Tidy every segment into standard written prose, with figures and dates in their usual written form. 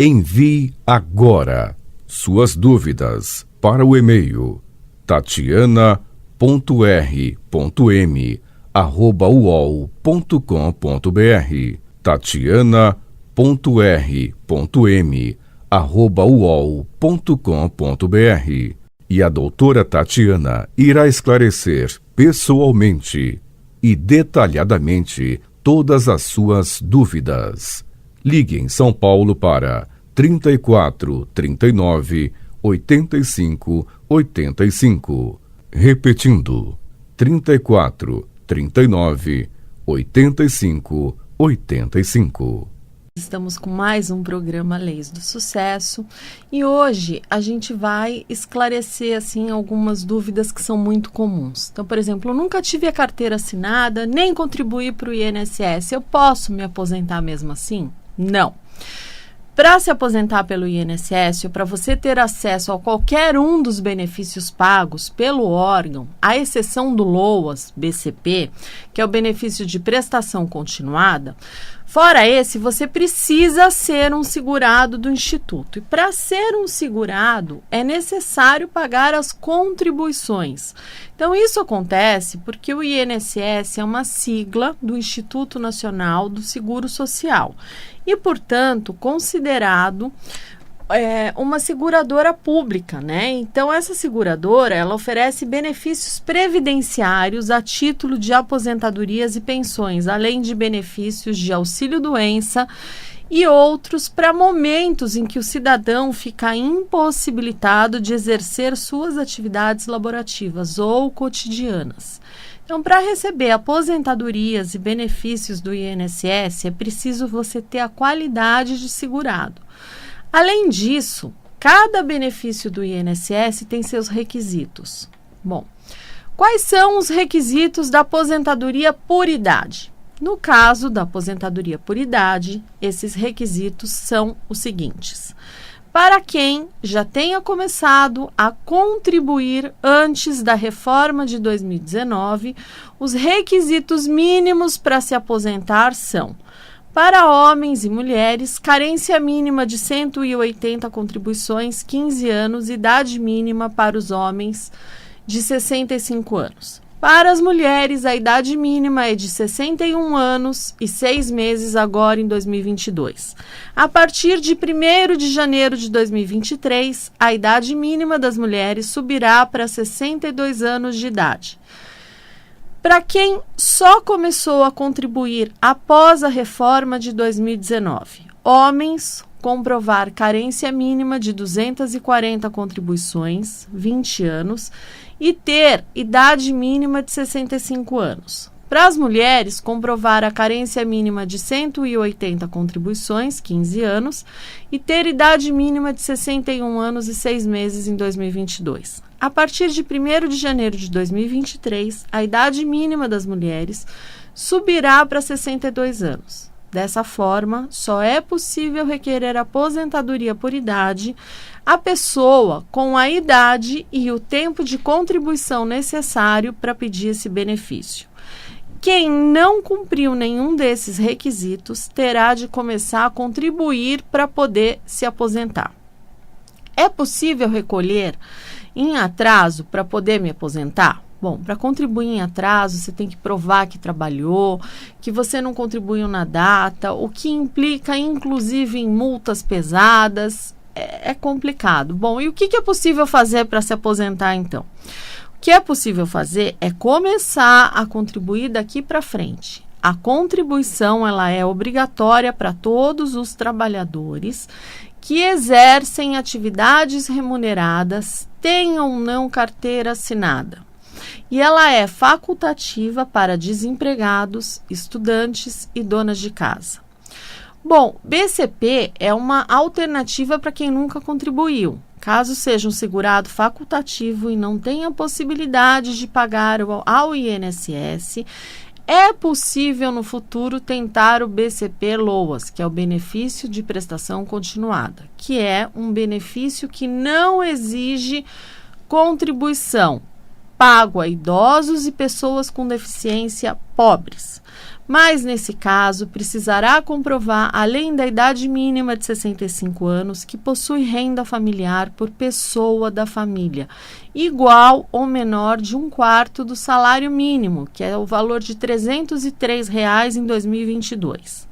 Envie agora suas dúvidas para o e-mail tatiana.r.m@uol.com.br tatiana.r.m@uol.com.br e a doutora Tatiana irá esclarecer pessoalmente e detalhadamente todas as suas dúvidas. Ligue em São Paulo para 34 39 85 85. Repetindo, 34 39 85 85. Estamos com mais um programa Leis do Sucesso e hoje a gente vai esclarecer assim algumas dúvidas que são muito comuns. Então, por exemplo, eu nunca tive a carteira assinada, nem contribuí para o INSS. Eu posso me aposentar mesmo assim? Não. Para se aposentar pelo INSS ou para você ter acesso a qualquer um dos benefícios pagos pelo órgão, à exceção do LOAS, BCP, que é o benefício de prestação continuada, fora esse, você precisa ser um segurado do Instituto. E para ser um segurado, é necessário pagar as contribuições. Então, isso acontece porque o INSS é uma sigla do Instituto Nacional do Seguro Social e, portanto, considerado uma seguradora pública, né? Então, essa seguradora, ela oferece benefícios previdenciários a título de aposentadorias e pensões, além de benefícios de auxílio-doença e outros para momentos em que o cidadão fica impossibilitado de exercer suas atividades laborativas ou cotidianas. Então, para receber aposentadorias e benefícios do INSS, é preciso você ter a qualidade de segurado. Além disso, cada benefício do INSS tem seus requisitos. Bom, quais são os requisitos da aposentadoria por idade? No caso da aposentadoria por idade, esses requisitos são os seguintes. Para quem já tenha começado a contribuir antes da reforma de 2019, os requisitos mínimos para se aposentar são: para homens e mulheres, carência mínima de 180 contribuições, 15 anos, idade mínima para os homens de 65 anos. Para as mulheres, a idade mínima é de 61 anos e 6 meses agora em 2022. A partir de 1º de janeiro de 2023, a idade mínima das mulheres subirá para 62 anos de idade. Para quem só começou a contribuir após a reforma de 2019, homens, comprovar carência mínima de 240 contribuições, 20 anos, e ter idade mínima de 65 anos. Para as mulheres, comprovar a carência mínima de 180 contribuições, 15 anos, e ter idade mínima de 61 anos e 6 meses em 2022. A partir de 1º de janeiro de 2023, a idade mínima das mulheres subirá para 62 anos. Dessa forma, só é possível requerer aposentadoria por idade a pessoa com a idade e o tempo de contribuição necessário para pedir esse benefício. Quem não cumpriu nenhum desses requisitos terá de começar a contribuir para poder se aposentar. É possível recolher em atraso para poder me aposentar? Bom, para contribuir em atraso, você tem que provar que trabalhou, que você não contribuiu na data, o que implica, inclusive, em multas pesadas. É complicado. Bom, e o que é possível fazer para se aposentar, então? O que é possível fazer é começar a contribuir daqui para frente. A contribuição ela é obrigatória para todos os trabalhadores que exercem atividades remuneradas, tenham ou não carteira assinada. E ela é facultativa para desempregados, estudantes e donas de casa. Bom, BCP é uma alternativa para quem nunca contribuiu. Caso seja um segurado facultativo e não tenha possibilidade de pagar ao INSS, é possível no futuro tentar o BCP LOAS, que é o benefício de prestação continuada, que é um benefício que não exige contribuição, pago a idosos e pessoas com deficiência pobres. Mas, nesse caso, precisará comprovar, além da idade mínima de 65 anos, que possui renda familiar por pessoa da família, igual ou menor de 1/4 do salário mínimo, que é o valor de R$ 303 em 2022.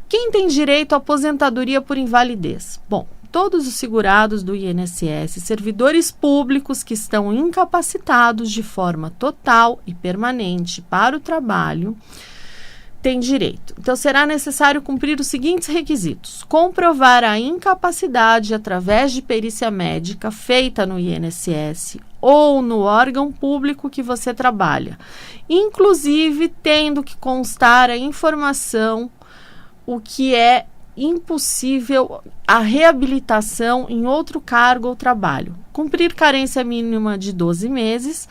Quem tem direito à aposentadoria por invalidez? Bom, todos os segurados do INSS, servidores públicos que estão incapacitados de forma total e permanente para o trabalho, têm direito. Então, será necessário cumprir os seguintes requisitos: comprovar a incapacidade através de perícia médica feita no INSS ou no órgão público que você trabalha, inclusive tendo que constar a informação o que é impossível a reabilitação em outro cargo ou trabalho. Cumprir carência mínima de 12 meses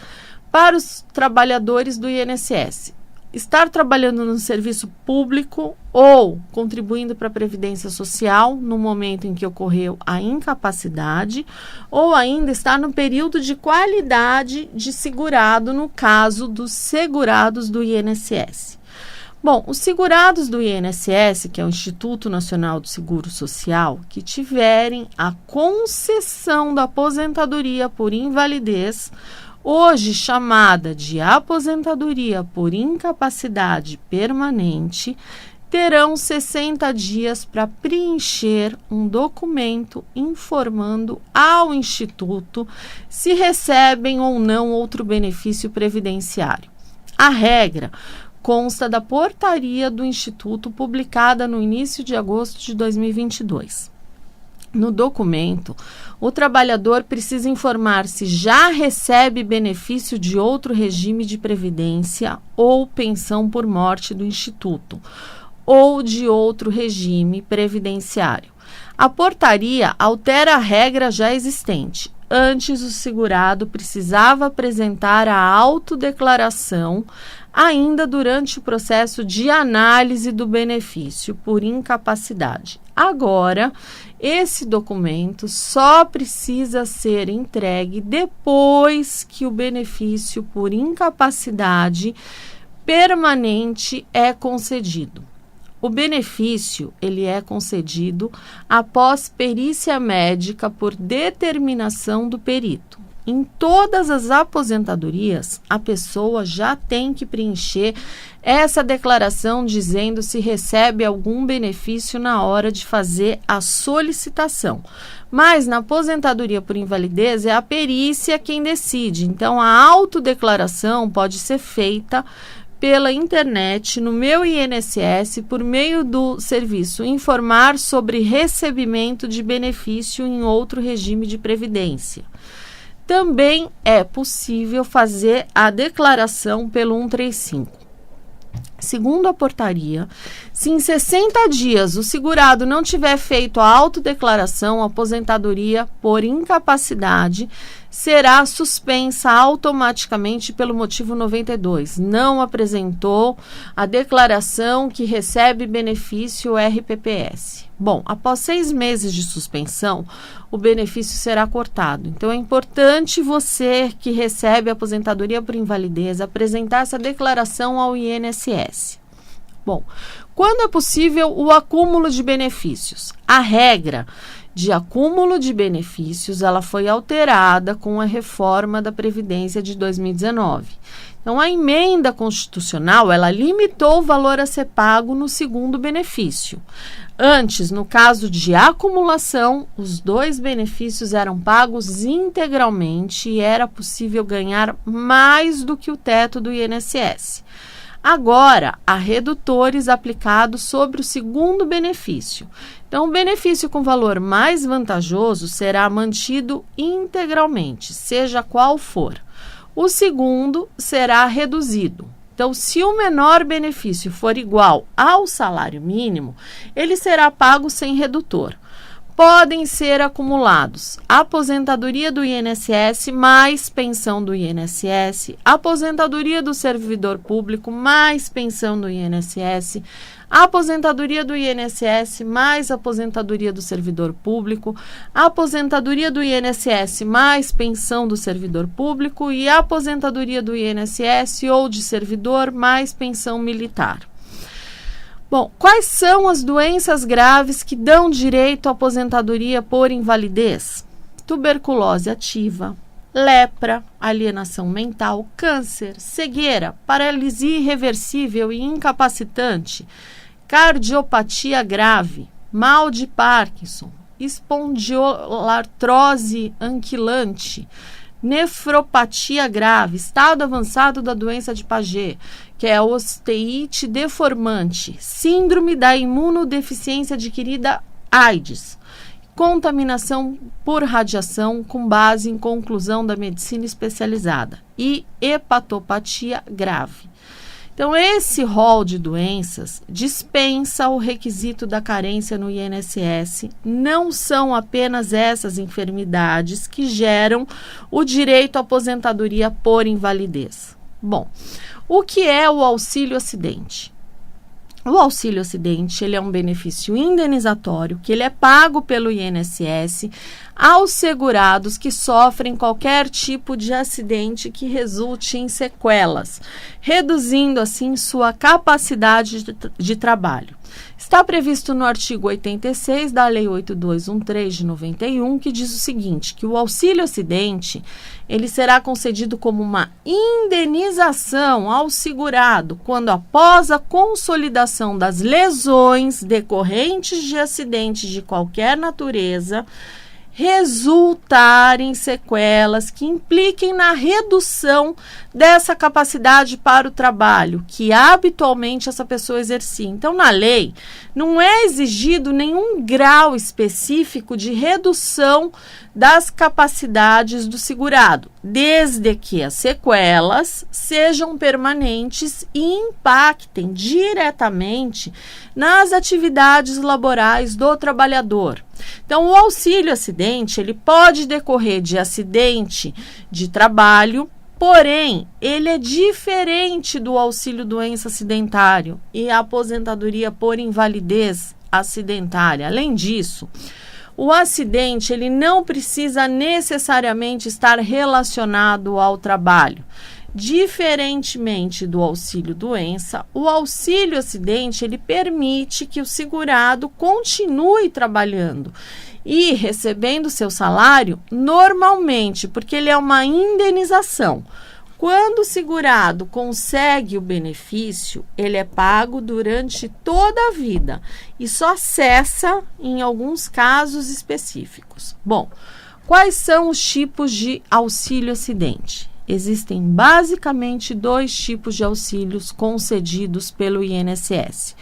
para os trabalhadores do INSS. Estar trabalhando no serviço público ou contribuindo para a Previdência Social no momento em que ocorreu a incapacidade, ou ainda estar no período de qualidade de segurado no caso dos segurados do INSS. Bom, os segurados do INSS, que é o Instituto Nacional do Seguro Social, que tiverem a concessão da aposentadoria por invalidez, hoje chamada de aposentadoria por incapacidade permanente, terão 60 dias para preencher um documento informando ao Instituto se recebem ou não outro benefício previdenciário. A regra consta da portaria do Instituto publicada no início de agosto de 2022. No documento, o trabalhador precisa informar se já recebe benefício de outro regime de previdência ou pensão por morte do Instituto, ou de outro regime previdenciário. A portaria altera a regra já existente. Antes, o segurado precisava apresentar a autodeclaração ainda durante o processo de análise do benefício por incapacidade. Agora, esse documento só precisa ser entregue depois que o benefício por incapacidade permanente é concedido. O benefício ele é concedido após perícia médica por determinação do perito. Em todas as aposentadorias, a pessoa já tem que preencher essa declaração dizendo se recebe algum benefício na hora de fazer a solicitação. Mas na aposentadoria por invalidez é a perícia quem decide. Então, a autodeclaração pode ser feita pela internet, no Meu INSS, por meio do serviço Informar sobre recebimento de benefício em outro regime de previdência. Também é possível fazer a declaração pelo 135. Segundo a portaria, se em 60 dias o segurado não tiver feito a autodeclaração, a aposentadoria por incapacidade será suspensa automaticamente pelo motivo 92. Não apresentou a declaração que recebe benefício RPPS. Bom, após 6 meses de suspensão, o benefício será cortado. Então, é importante você que recebe a aposentadoria por invalidez apresentar essa declaração ao INSS. Bom, quando é possível o acúmulo de benefícios? A regra de acúmulo de benefícios, ela foi alterada com a reforma da Previdência de 2019. Então, a emenda constitucional, ela limitou o valor a ser pago no segundo benefício. Antes, no caso de acumulação, os 2 benefícios eram pagos integralmente e era possível ganhar mais do que o teto do INSS. Agora, há redutores aplicados sobre o segundo benefício. Então, o benefício com valor mais vantajoso será mantido integralmente, seja qual for. O segundo será reduzido. Então, se o menor benefício for igual ao salário mínimo, ele será pago sem redutor. Podem ser acumulados aposentadoria do INSS mais pensão do INSS, aposentadoria do servidor público mais pensão do INSS, aposentadoria do INSS mais aposentadoria do servidor público, aposentadoria do INSS mais pensão do servidor público e aposentadoria do INSS ou de servidor mais pensão militar. Bom, quais são as doenças graves que dão direito à aposentadoria por invalidez? Tuberculose ativa, lepra, alienação mental, câncer, cegueira, paralisia irreversível e incapacitante, cardiopatia grave, mal de Parkinson, espondiolartrose anquilante, nefropatia grave, estado avançado da doença de Paget, que é a osteite deformante, síndrome da imunodeficiência adquirida AIDS, contaminação por radiação com base em conclusão da medicina especializada e hepatopatia grave. Então, esse rol de doenças dispensa o requisito da carência no INSS. Não são apenas essas enfermidades que geram o direito à aposentadoria por invalidez. Bom, o que é o auxílio acidente? O auxílio acidente, ele é um benefício indenizatório que ele é pago pelo INSS aos segurados que sofrem qualquer tipo de acidente que resulte em sequelas, reduzindo assim sua capacidade de trabalho. Está previsto no artigo 86 da Lei 8213 de 91, que diz o seguinte, que o auxílio acidente, ele será concedido como uma indenização ao segurado quando após a consolidação das lesões decorrentes de acidentes de qualquer natureza, resultarem sequelas que impliquem na redução dessa capacidade para o trabalho que habitualmente essa pessoa exercia. Então, na lei, não é exigido nenhum grau específico de redução das capacidades do segurado, desde que as sequelas sejam permanentes e impactem diretamente nas atividades laborais do trabalhador. Então, o auxílio acidente, ele pode decorrer de acidente de trabalho, porém, ele é diferente do auxílio doença acidentário e a aposentadoria por invalidez acidentária. Além disso, o acidente, ele não precisa necessariamente estar relacionado ao trabalho. Diferentemente do auxílio doença, o auxílio acidente, ele permite que o segurado continue trabalhando e recebendo seu salário normalmente, porque ele é uma indenização. Quando o segurado consegue o benefício, ele é pago durante toda a vida e só cessa em alguns casos específicos. Bom, quais são os tipos de auxílio acidente? Existem basicamente 2 tipos de auxílios concedidos pelo INSS.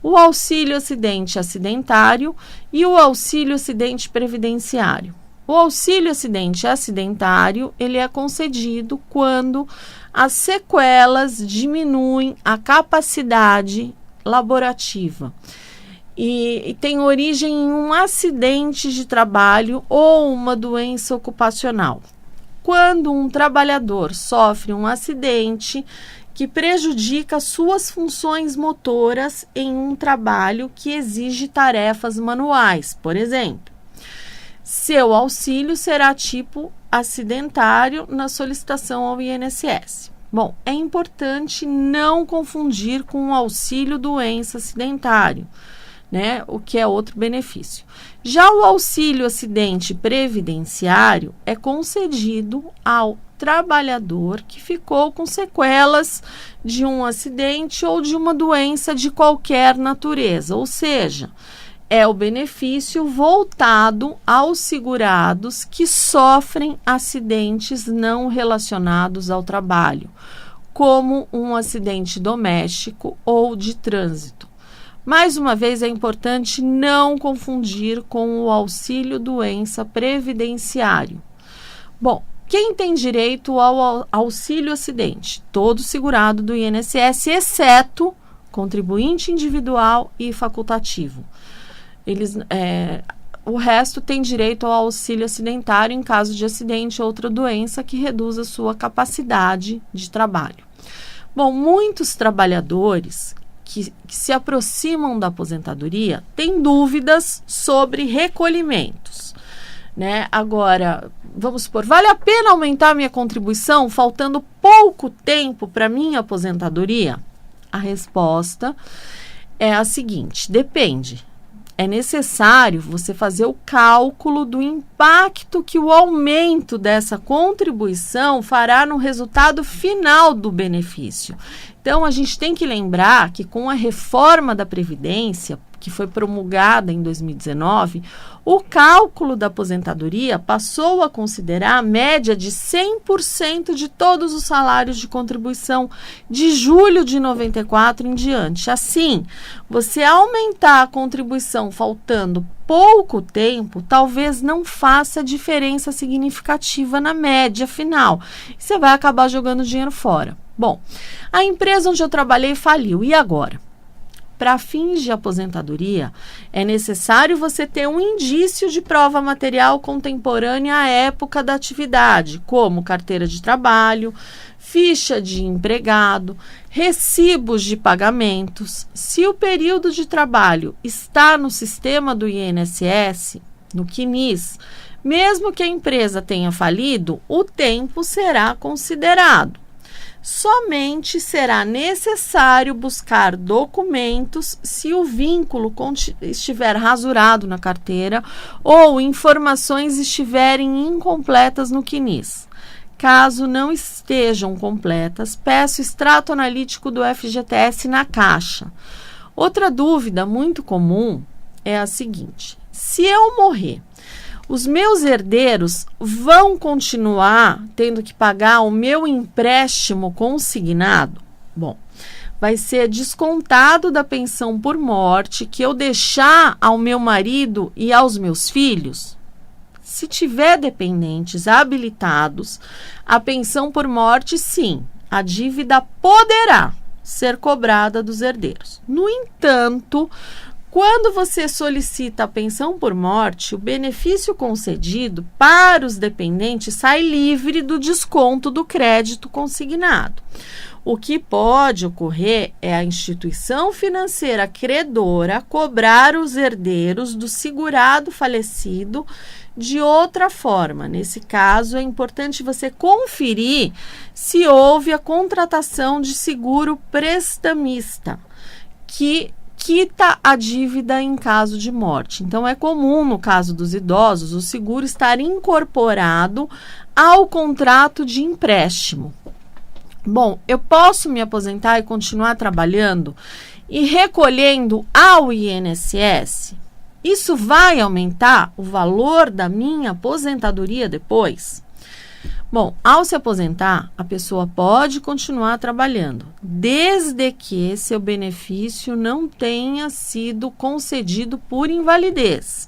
O auxílio acidente acidentário e o auxílio acidente previdenciário. O auxílio acidente acidentário, ele é concedido quando as sequelas diminuem a capacidade laborativa e tem origem em um acidente de trabalho ou uma doença ocupacional. Quando um trabalhador sofre um acidente que prejudica suas funções motoras em um trabalho que exige tarefas manuais, por exemplo. Seu auxílio será tipo acidentário na solicitação ao INSS. Bom, é importante não confundir com o auxílio doença acidentário, né? O que é outro benefício. Já o auxílio acidente previdenciário é concedido ao trabalhador que ficou com sequelas de um acidente ou de uma doença de qualquer natureza, ou seja, é o benefício voltado aos segurados que sofrem acidentes não relacionados ao trabalho, como um acidente doméstico ou de trânsito. Mais uma vez, é importante não confundir com o auxílio doença previdenciário. Bom, quem tem direito ao auxílio acidente? Todo segurado do INSS, exceto contribuinte individual e facultativo. O resto tem direito ao auxílio acidentário em caso de acidente ou outra doença que reduza sua capacidade de trabalho. Bom, muitos trabalhadores que se aproximam da aposentadoria têm dúvidas sobre recolhimentos, né? Agora, vamos supor, vale a pena aumentar minha contribuição faltando pouco tempo para minha aposentadoria? A resposta é a seguinte: depende. É necessário você fazer o cálculo do impacto que o aumento dessa contribuição fará no resultado final do benefício. Então, a gente tem que lembrar que com a reforma da Previdência, que foi promulgada em 2019, o cálculo da aposentadoria passou a considerar a média de 100% de todos os salários de contribuição de julho de 94 em diante. Assim, você aumentar a contribuição faltando pouco tempo, talvez não faça diferença significativa na média final. Você vai acabar jogando dinheiro fora. Bom, a empresa onde eu trabalhei faliu. E agora? Para fins de aposentadoria, é necessário você ter um indício de prova material contemporânea à época da atividade, como carteira de trabalho, ficha de empregado, recibos de pagamentos. Se o período de trabalho está no sistema do INSS, no CNIS, mesmo que a empresa tenha falido, o tempo será considerado. Somente será necessário buscar documentos se o vínculo estiver rasurado na carteira ou informações estiverem incompletas no CNIS. Caso não estejam completas, peço extrato analítico do FGTS na Caixa. Outra dúvida muito comum é a seguinte: se eu morrer, os meus herdeiros vão continuar tendo que pagar o meu empréstimo consignado? Bom, vai ser descontado da pensão por morte que eu deixar ao meu marido e aos meus filhos? Se tiver dependentes habilitados, a pensão por morte, sim, a dívida poderá ser cobrada dos herdeiros. No entanto, quando você solicita a pensão por morte, o benefício concedido para os dependentes sai livre do desconto do crédito consignado. O que pode ocorrer é a instituição financeira credora cobrar os herdeiros do segurado falecido de outra forma. Nesse caso, é importante você conferir se houve a contratação de seguro prestamista, que quita a dívida em caso de morte. Então, é comum, no caso dos idosos, o seguro estar incorporado ao contrato de empréstimo. Bom, eu posso me aposentar e continuar trabalhando e recolhendo ao INSS? Isso vai aumentar o valor da minha aposentadoria depois? Bom, ao se aposentar, a pessoa pode continuar trabalhando, desde que seu benefício não tenha sido concedido por invalidez.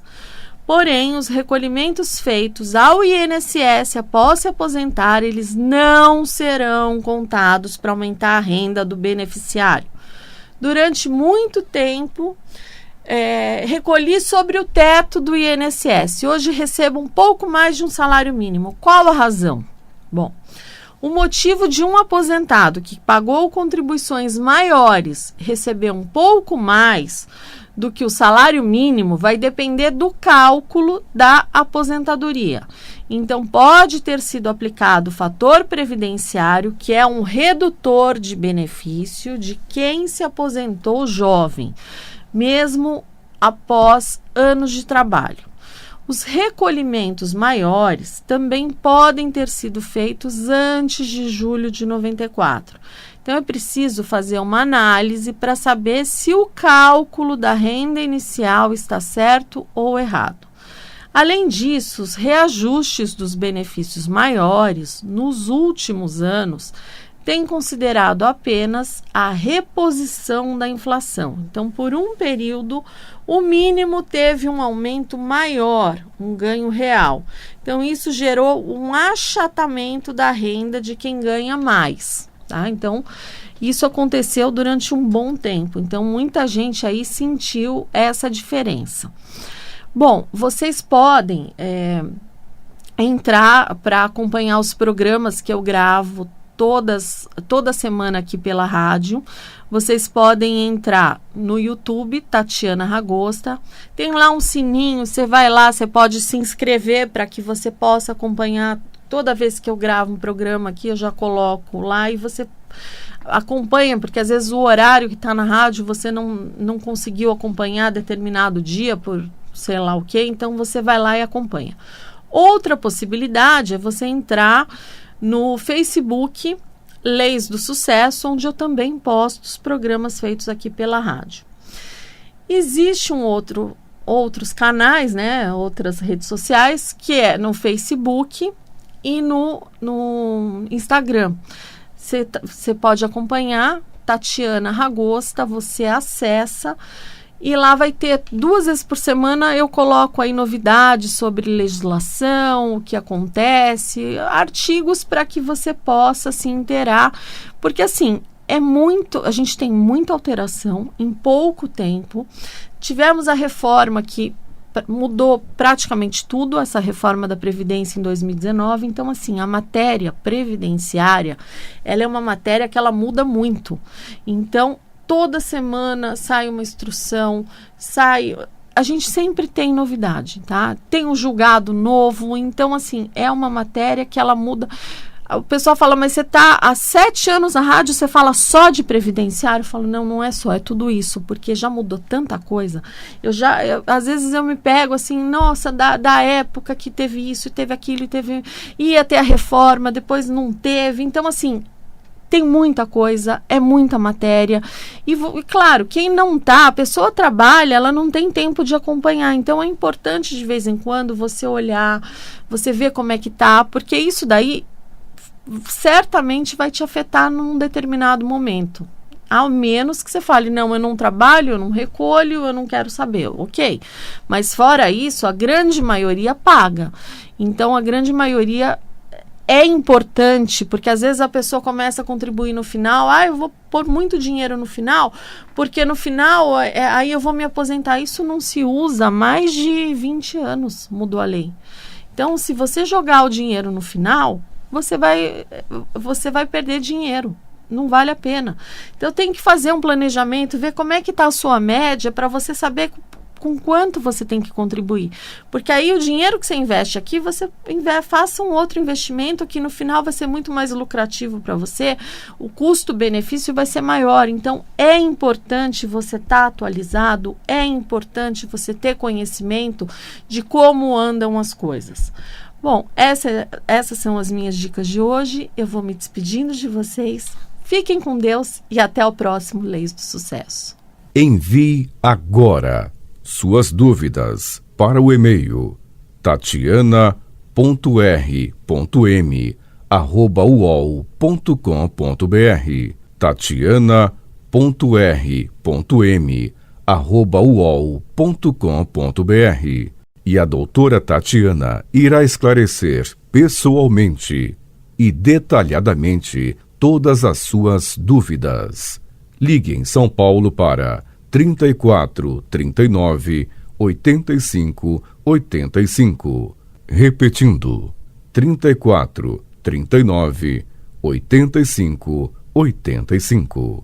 Porém, os recolhimentos feitos ao INSS após se aposentar, eles não serão contados para aumentar a renda do beneficiário. Durante muito tempo, recolhi sobre o teto do INSS. Hoje recebo um pouco mais de um salário mínimo. Qual a razão? Bom, o motivo de um aposentado que pagou contribuições maiores receber um pouco mais do que o salário mínimo vai depender do cálculo da aposentadoria. Então, pode ter sido aplicado o fator previdenciário, que é um redutor de benefício de quem se aposentou jovem, mesmo após anos de trabalho. Os recolhimentos maiores também podem ter sido feitos antes de julho de 94. Então, é preciso fazer uma análise para saber se o cálculo da renda inicial está certo ou errado. Além disso, os reajustes dos benefícios maiores nos últimos anos têm considerado apenas a reposição da inflação. Então, por um período, o mínimo teve um aumento maior, um ganho real. Então, isso gerou um achatamento da renda de quem ganha mais. Tá? Então, isso aconteceu durante um bom tempo. Então, muita gente aí sentiu essa diferença. Bom, vocês podem entrar para acompanhar os programas que eu gravo toda semana aqui pela rádio. Vocês podem entrar no YouTube, Tatiana Ragosta. Tem lá um sininho, você vai lá, você pode se inscrever para que você possa acompanhar. Toda vez que eu gravo um programa aqui, eu já coloco lá e você acompanha, porque às vezes o horário que está na rádio você não conseguiu acompanhar determinado dia por sei lá o que, então você vai lá e acompanha. Outra possibilidade é você entrar no Facebook Leis do Sucesso, onde eu também posto os programas feitos aqui pela rádio. Existe outros canais, né, outras redes sociais, que é no Facebook e no Instagram. Você pode acompanhar, Tatiana Ragosta, você acessa e lá vai ter 2 vezes por semana, eu coloco aí novidades sobre legislação, o que acontece, artigos para que você possa se inteirar, porque assim, a gente tem muita alteração em pouco tempo. Tivemos a reforma que mudou praticamente tudo, essa reforma da Previdência em 2019, então assim, a matéria previdenciária, ela é uma matéria que ela muda muito, então toda semana sai uma instrução, a gente sempre tem novidade, tá? Tem um julgado novo, então assim, é uma matéria que ela muda. O pessoal fala, mas você está há 7 anos na rádio, você fala só de previdenciário? Eu falo, não é só, é tudo isso, porque já mudou tanta coisa. Às vezes eu me pego assim, nossa, da época que teve isso, teve aquilo, ia ter a reforma, depois não teve. Então, assim, tem muita coisa, é muita matéria. E claro, quem não tá, a pessoa trabalha, ela não tem tempo de acompanhar. Então, é importante, de vez em quando, você olhar, você ver como é que tá, porque isso daí certamente vai te afetar num determinado momento. Ao menos que você fale, não, eu não trabalho, eu não recolho, eu não quero saber, ok. Mas fora isso, a grande maioria paga. Então, a grande maioria é importante, porque às vezes a pessoa começa a contribuir no final, eu vou pôr muito dinheiro no final, porque no final, aí eu vou me aposentar. Isso não se usa há mais de 20 anos, mudou a lei. Então, se você jogar o dinheiro no final, você vai perder dinheiro, não vale a pena. Então tem que fazer um planejamento, ver como é que está a sua média para você saber com quanto você tem que contribuir. Porque aí o dinheiro que você investe aqui, faça um outro investimento que no final vai ser muito mais lucrativo para você, o custo-benefício vai ser maior. Então é importante você estar atualizado, é importante você ter conhecimento de como andam as coisas. Bom, essas são as minhas dicas de hoje. Eu vou me despedindo de vocês. Fiquem com Deus e até o próximo Leis do Sucesso. Envie agora suas dúvidas para o e-mail tatiana.r.m@uol.com.br tatiana.r.m@uol.com.br. E a doutora Tatiana irá esclarecer pessoalmente e detalhadamente todas as suas dúvidas. Ligue em São Paulo para 34 39 85 85. Repetindo, 34 39 85 85.